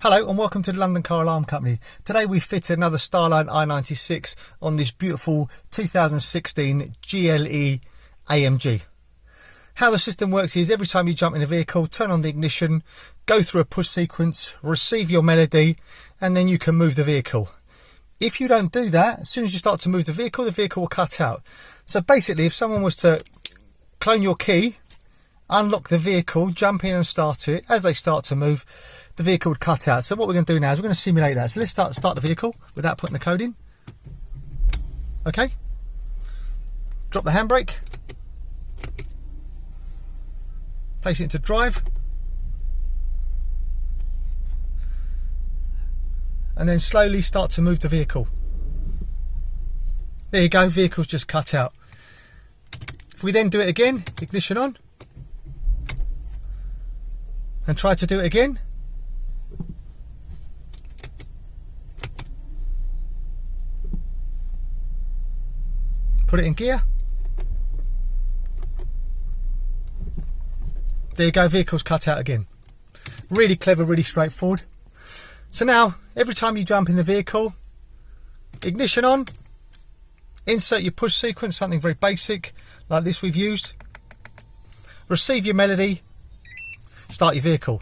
Hello and welcome to the London Car Alarm Company. Today we fitted another Starline i96 on this beautiful 2016 GLE AMG. How the system works is every time you jump in a vehicle, turn on the ignition, go through a push sequence, receive your melody, and then you can move the vehicle. If you don't do that, as soon as you start to move the vehicle will cut out. So basically, if someone was to clone your key, unlock the vehicle, jump in and start it, as they start to move, the vehicle would cut out. So what we're going to do now is we're going to simulate that. So let's start the vehicle without putting the code in. Okay. Drop the handbrake. Place it into drive. And then slowly start to move the vehicle. There you go, vehicle's just cut out. If we then do it again, ignition on. And try to do it again. Put it in gear. There you go, vehicle's cut out again. Really clever, really straightforward. So now, every time you jump in the vehicle, ignition on, insert your push sequence, something very basic, like this we've used. Receive your melody, start your vehicle.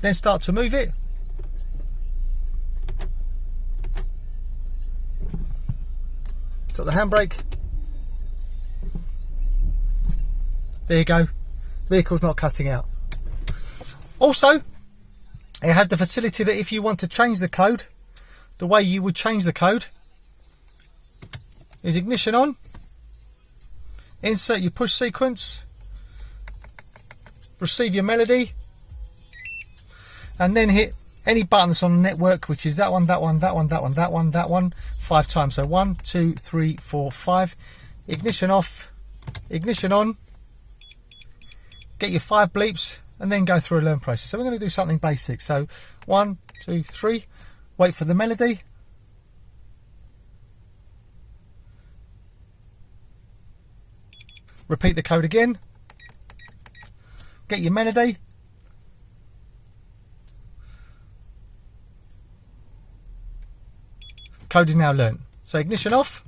Then start to move it. Drop the handbrake. There you go. Vehicle's not cutting out. Also, it has the facility that if you want to change the code, the way you would change the code is ignition on, insert your push sequence, receive your melody, and then hit any button that's on the network, which is that one, that one, that one, that one, that one, that one, 5 times. So 1, 2, 3, 4, 5. Ignition off, ignition on, get your 5 bleeps, and then go through a learn process. So we're going to do something basic. So 1, 2, 3, wait for the melody. Repeat the code again. Get your melody. Code is now learnt. So ignition off.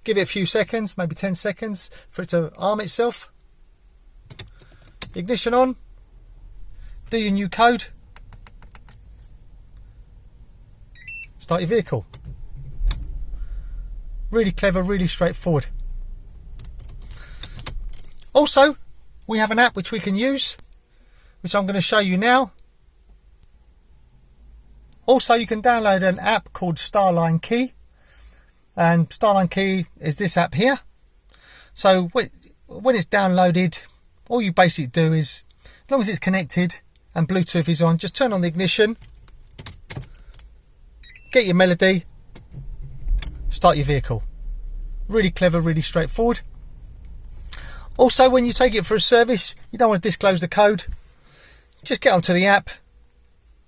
Give it a few seconds, maybe 10 seconds for it to arm itself. Ignition on. Do your new code. Start your vehicle. Really clever, really straightforward. Also, we have an app which we can use, which I'm going to show you now. Also, you can download an app called Starline Key. And Starline Key is this app here. So when it's downloaded, all you basically do is, as long as it's connected and Bluetooth is on, just turn on the ignition, get your melody, start your vehicle. Really clever, really straightforward. Also, when you take it for a service, you don't want to disclose the code. Just get onto the app,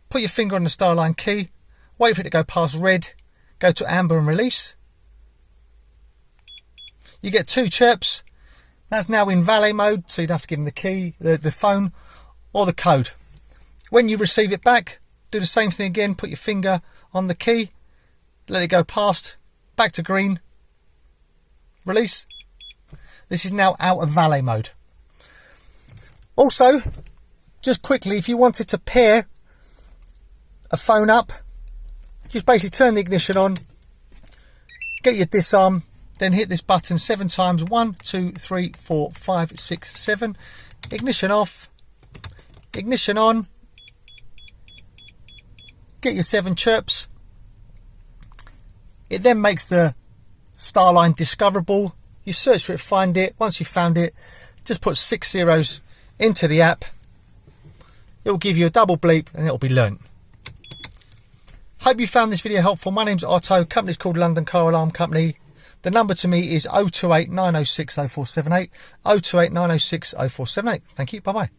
put your finger on the Starline key, wait for it to go past red, go to amber and release. You get 2 chirps. That's now in valet mode, so you'd have to give them the key, the phone, or the code. When you receive it back, do the same thing again, put your finger on the key, let it go past, back to green, release. This is now out of valet mode. Also, just quickly, if you wanted to pair a phone up, just basically turn the ignition on, get your disarm, then hit this button 7 times. 1, 2, 3, 4, 5, 6, 7. Ignition off, ignition on, get your 7 chirps. It then makes the Starline discoverable. You search for it, find it. Once you've found it, just put 6 zeros into the app. It will give you a double bleep and it will be learnt. Hope you found this video helpful. My name's Otto, company's called London Car Alarm Company. The number to me is 028 906 0478, 028 906 0478. Thank you, bye bye.